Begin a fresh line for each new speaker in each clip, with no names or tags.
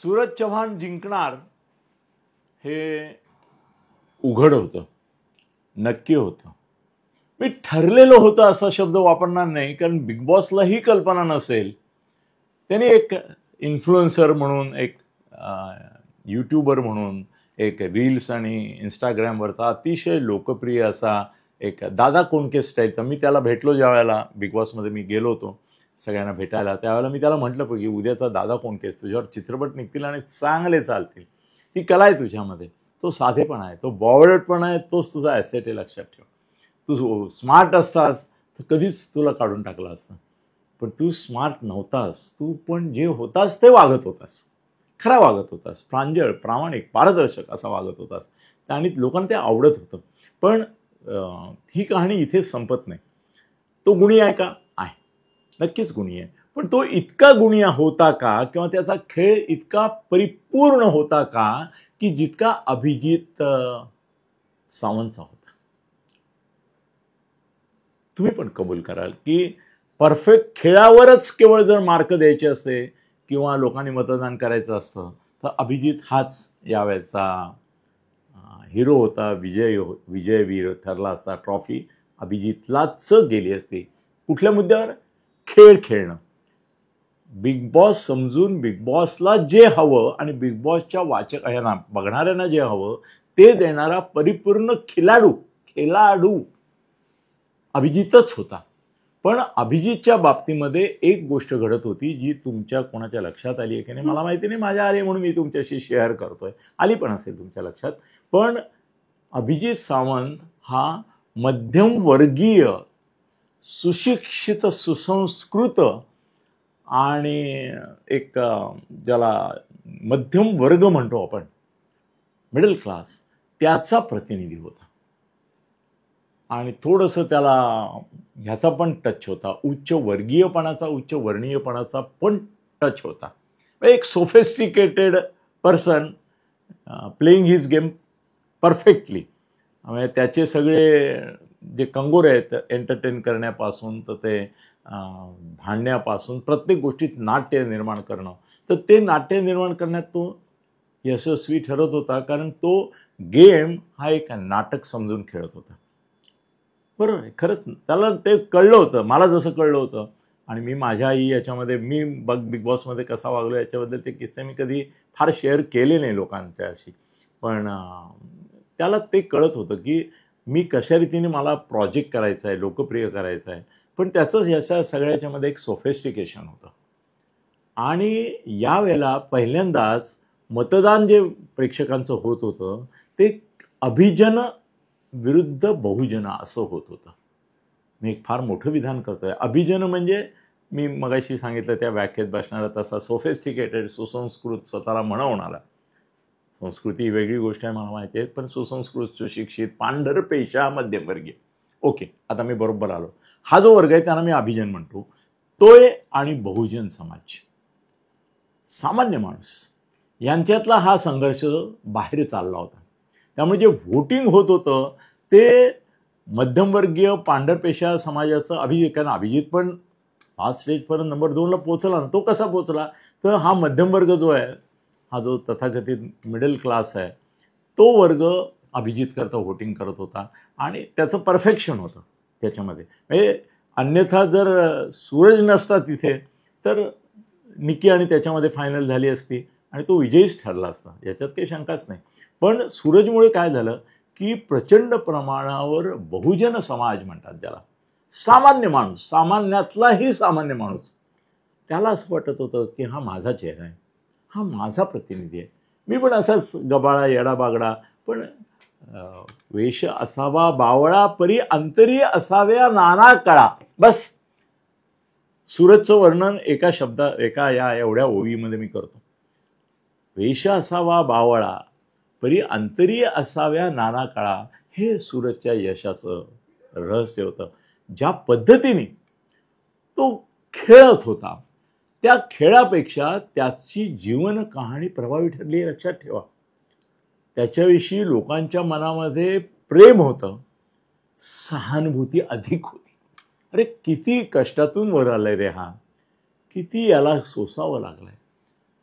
सूरज चव्हाण जिंकणार हे उघड होतं, नक्की होतं. मी ठरलेलं होतं असा शब्द वापरणार नाही, कारण बिग बॉसला ही कल्पना नसेल. त्याने एक इन्फ्लुएन्सर म्हणून, एक यूट्यूबर म्हणून, एक रील्स आणि इंस्टाग्रामवरचा अतिशय लोकप्रिय असा एक दादा कोंडके टाईपचा, मी त्याला भेटलो ज्या वेळेला बिग बॉसमध्ये मी गेलो होतो सगळ्यांना भेटायला, त्यावेळेला मी त्याला म्हटलं की उद्याचा दादा कोंडकेस तुझ्यावर चित्रपट निघतील आणि चांगले चालतील. ती कला आहे तुझ्यामध्ये, तो साधेपणा आहे, तो बावळटपणा आहे, तोच तुझा ॲसेट आहे, लक्षात ठेव. तू स्मार्ट असतास तर कधीच तुला काढून टाकलं असतं, पण तू स्मार्ट नव्हतास. तू पण जे होतास ते वागत होतास, खरा वागत होतास, प्रांजळ, प्रामाणिक, पारदर्शक असा वागत होतास, आणि लोकांना ते आवडत होतं. पण ही कहाणी इथेच संपत नाही. तो गुणी आहे का? आहे, नक्कीच गुणी आहे. पण तो इतका गुणी होता का, किंवा त्याचा खेळ इतका परिपूर्ण होता का की जितका अभिजित सावंतचा होता? तुम्ही पण कबूल कराल की परफेक्ट खेळावरच केवळ जर मार्क द्यायचे असते किंवा लोकांनी मतदान करायचं असतं तर अभिजित हाच यावेळेचा हिरो होता, विजयवीर ठरला असता. ट्रॉफी अभिजितलाच गेली असती. कुठल्या मुद्द्यावर? खेळ खेळणं. बिग बॉस समजून बिग बॉसला जे हवं आणि बिग बॉसच्या वाचकांना, बघणाऱ्यांना जे हवं ते देणारा परिपूर्ण खिलाडू अभिजितच होता. पण अभिजितच्या बाबतीमध्ये एक गोष्ट घडत होती जी तुमच्या कोणाच्या लक्षात आली आहे की नाही मला माहिती नाही, माझ्या आली म्हणून मी तुमच्याशी शेअर करतोय, आली पण असेल तुमच्या लक्षात. पण अभिजित सावंत हा मध्यमवर्गीय, सुशिक्षित, सुसंस्कृत आणि एक ज्याला मध्यम वर्ग म्हणतो आपण, मिडल क्लास, त्याचा प्रतिनिधी होता. आणि थोडंसं त्याला ह्याचा पण टच होता, उच्च वर्गीयपणाचा, उच्च वर्णीयपणाचा पण टच होता. एक sophisticated person playing his game perfectly. म्हणजे त्याचे सगळे जे कंगोरे आहेत, एंटरटेन करण्यापासून तर ते भांडण्यापासून प्रत्येक गोष्टीत नाट्य निर्माण करणं, तर ते नाट्य निर्माण करण्यात तो यशस्वी ठरत होता. कारण तो गेम हा एक नाटक समजून खेळत होता. बरोबर आहे, खरंच त्याला ते कळलं होतं, मला जसं कळलं होतं. आणि मी माझ्याही याच्यामध्ये, मी बिग बॉसमध्ये कसा वागलो याच्याबद्दलचे किस्से मी कधी फार शेअर केले नाही लोकांच्याशी, पण त्याला ते कळत होतं की मी कशा रीतीने मला प्रोजेक्ट करायचा आहे, लोकप्रिय करायचं आहे. पण त्याचं याच्या सगळ्याच्यामध्ये एक सोफिस्टिकेशन होतं. आणि यावेळेला पहिल्यांदाच मतदान जे प्रेक्षकांचं होत होतं ते अभिजन विरुद्ध बहुजन असं होत होतं. मी एक फार मोठं विधान करतोय. अभिजन म्हणजे मी मगाशी सांगितलं त्या व्याख्येत बसणारा तसा सोफिस्टिकेटेड, सुसंस्कृत, स्वतःला म्हणवणारा. संस्कृती ही वेगळी गोष्ट आहे मला माहिती आहे, पण सुसंस्कृत, सुशिक्षित, पांढर पेशा, मध्यमवर्गीय. ओके, आता मी बरोबर आलो. हा जो वर्ग आहे त्यांना मी अभिजन म्हणतो. तोय आणि बहुजन समाज, सामान्य माणूस, यांच्यातला हा संघर्ष बाहेर चालला होता. त्यामुळे जे व्होटिंग होत होतं ते मध्यमवर्गीय, पांढरपेशा समाजाचं अभिजित पण हा स्टेजपर्यंत नंबर 2ला पोहोचला ना. तो कसा पोहोचला? तर हा मध्यमवर्ग जो आहे, हा जो तथाकथित मिडल क्लास आहे, तो वर्ग अभिजित करता व्होटिंग करत होता आणि त्याचं परफेक्शन होतं त्याच्यामध्ये. म्हणजे अन्यथा जर सूरज नसता तिथे तर निकी आणि त्याच्यामध्ये फायनल झाली असती आणि तो विजयीच ठरला असता, याच्यात काही शंकाच नाही. पण सूरजमुळे काय झालं की प्रचंड प्रमाणावर बहुजन समाज म्हणतात ज्याला, सामान्य माणूस, सामान्यातलाही सामान्य माणूस, त्याला असं वाटत होतं की हा माझा चेहरा आहे, हा माझा प्रतिनिधी आहे. मी पण असाच गबाळा, येडा बागडा, पण वेश असावा बावळा, परी अंतरी असाव्या नाना कळा. बस सूरजचं वर्णन एका या एवढ्या ओळीमध्ये मी करतो. वेश असावा बावळा, परी अंतरी असाव्या नाना काळा, हे सूरजच्या यशाचं रहस्य होतं. ज्या पद्धतीने तो खेळत होता, त्या खेळापेक्षा त्याची जीवन कहाणी प्रभावी ठरली, लक्षात ठेवा. त्याच्याविषयी लोकांच्या मनामध्ये प्रेम होतं, सहानुभूती अधिक होती. अरे किती कष्टातून वर आलाय रे हा, किती याला सोसावं लागलंय.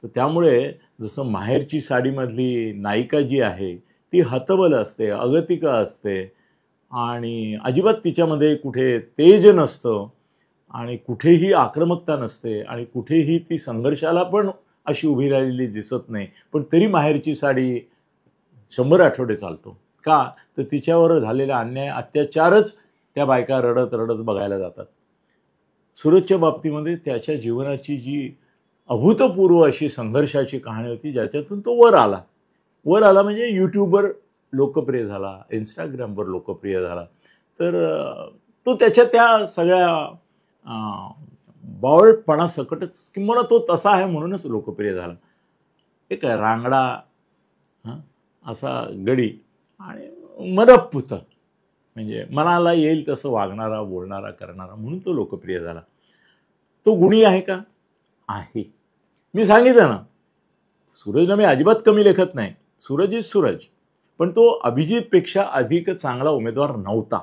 तर त्यामुळे जसं माहेरची साडीमधली नायिका जी आहे ती हतबल असते, अगतिका असते आणि अजिबात तिच्यामध्ये कुठे तेज नसतं आणि कुठेही आक्रमकता नसते आणि कुठेही ती संघर्षाला पण अशी उभी राहिलेली दिसत नाही, पण तरी माहेरची साडी 100 आठवडे चालतो. का? तर तिच्यावर झालेला अन्याय, अत्याचारच त्या बायका रडत रडत बघायला जातात. सूरजच्या बाबतीमध्ये त्याच्या जीवनाची जी अभूतपूर्व अशी संघर्षाची कहाणी होती, ज्याच्यातून तो वर आला. वर आला म्हणजे यूट्यूबवर लोकप्रिय झाला, इंस्टाग्रामवर लोकप्रिय झाला. तर तो त्याच्या त्या सगळ्या बावळटपणासकटच किंवा तो तसा आहे म्हणूनच लोकप्रिय झाला. एक रांगडा असा गडी आणि मदपुत, म्हणजे मनाला येईल तसं वागणारा, बोलणारा, करणारा, म्हणून तो लोकप्रिय झाला. तो गुणी आहे का? आहे. मी सांगितलं ना, सूरजला मी अजिबात कमी लेखत नाही. सूरज इज सूरज. पण तो अभिजितपेक्षा अधिक चांगला उमेदवार नव्हता.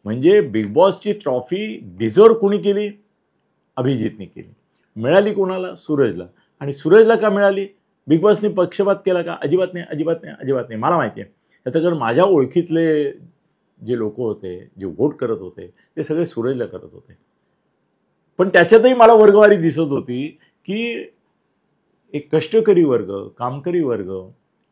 म्हणजे बिग बॉसची ट्रॉफी डिझर्व कोणी केली? अभिजितने केली. मिळाली कोणाला? सूरजला. आणि सूरजला का मिळाली? बिग बॉसने पक्षपात केला का? अजिबात नाही, अजिबात नाही, अजिबात नाही. मला माहिती आहे याचं, कारण माझ्या ओळखीतले जे लोक होते, जे वोट करत होते, ते सगळे सूरजला करत होते. पण त्याच्यातही मला वर्गवारी दिसत होती की एक कष्टकरी वर्ग, कामकरी वर्ग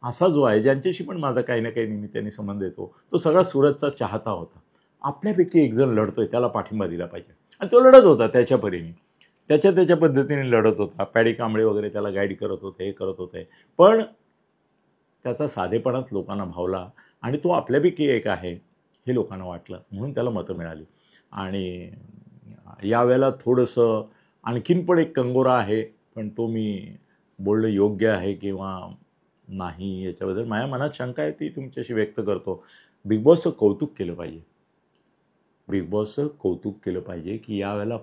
असा जो आहे, ज्यांच्याशी पण माझा काही ना काही निमित्ताने संबंध येतो, तो सगळा सूरजचा चाहता होता. आपल्यापैकी एक जण लढतोय, त्याला पाठिंबा दिला पाहिजे. आणि तो लढत होता त्याच्या परीने, त्याच्या पद्धतीने लढत होता. पॅडी कांबळे वगैरे त्याला गाईड करत होते, हे करत होते. पण त्याचा साधेपणाच लोकांना भावला आणि तो आपल्यापैकी एक आहे हे लोकांना वाटलं, म्हणून त्याला मतं मिळाली. आणि यावेळेला थोडंसं आणखीन पण एक कंगोरा आहे, पण तो मी बोलणं योग्य आहे किंवा नाही याच्याबद्दल माझ्या मनात शंका आहे, ती तुमच्याशी व्यक्त करतो. बिग बॉसचं कौतुक केलं पाहिजे. बिग बॉसचं कौतुक केलं पाहिजे की यावेळेला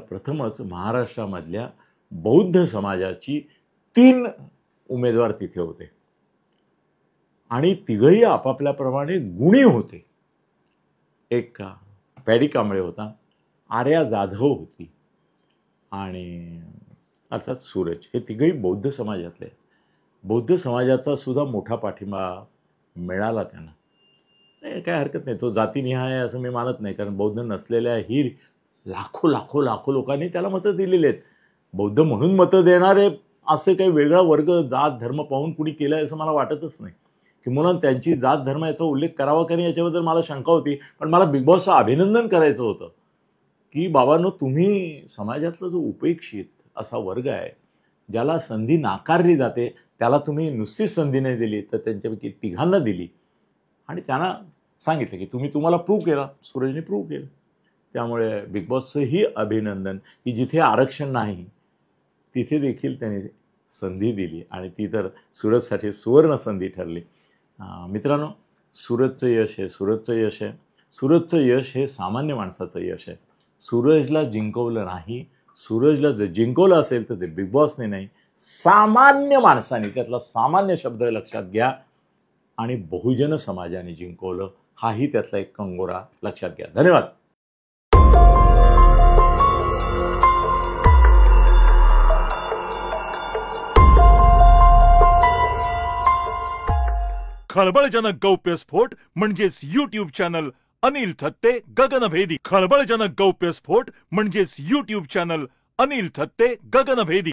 प्रथमच महाराष्ट्रामधल्या बौद्ध समाजाची 3 उमेदवार तिथे होते आणि तिघही आपापल्याप्रमाणे गुणी होते. एक पॅडी कांबळे होता, आर्या जाधव होती आणि अर्थात सूरज. हे तिघही बौद्ध समाजातले. बौद्ध समाजाचा सुद्धा मोठा पाठिंबा मिळाला त्यांना. काय हरकत नाही, तो जातीनिहाय आहे असं मी मानत नाही, कारण बौद्ध नसलेल्या ही लाखो लोकांनी त्याला मतं दिलेली आहेत. बौद्ध म्हणून मतं देणारे असे काही वेगळा वर्ग, जात, धर्म पाहून कुणी केलं आहे असं मला वाटतच नाही. किंवा त्यांची जात, धर्म याचा उल्लेख करावा का नाही याच्याबद्दल मला शंका होती. पण मला बिग बॉसचं अभिनंदन करायचं होतं की बाबांनो, तुम्ही समाजातला जो उपेक्षित असा वर्ग आहे, ज्याला संधी नाकारली जाते, त्याला तुम्ही नुसतीच संधी नाही दिली, तर त्यांच्यापैकी तिघांना दिली आणि त्यांना सांगितलं की तुम्हाला प्रूव्ह केला. सूरजने प्रूव्ह केलं. त्यामुळे बिग बॉसचंही अभिनंदन की जिथे आरक्षण नाही तिथे देखील त्यांनी संधी दिली आणि ती तर सूरजसाठी सुवर्ण संधी ठरली. मित्रांनो, सूरजचं यश हे सामान्य माणसाचं यश आहे. सूरजला जिंकवलं नाही. सूरजला जर जिंकवलं असेल तर ते बिग बॉसने नाही, सामान्य माणसाने, त्यातला सामान्य शब्द लक्षात घ्या, आणि बहुजन समाजाने जिंकवलं. हाही त्यातला एक कंगोरा लक्षात घ्या. धन्यवाद.
खळबळजनक गौप्यस्फोट म्हणजेच YouTube चॅनल अनिल थत्ते गगनभेदी. खळबळजनक गौप्यस्फोट म्हणजेच YouTube चॅनल अनिल थत्ते गगनभेदी.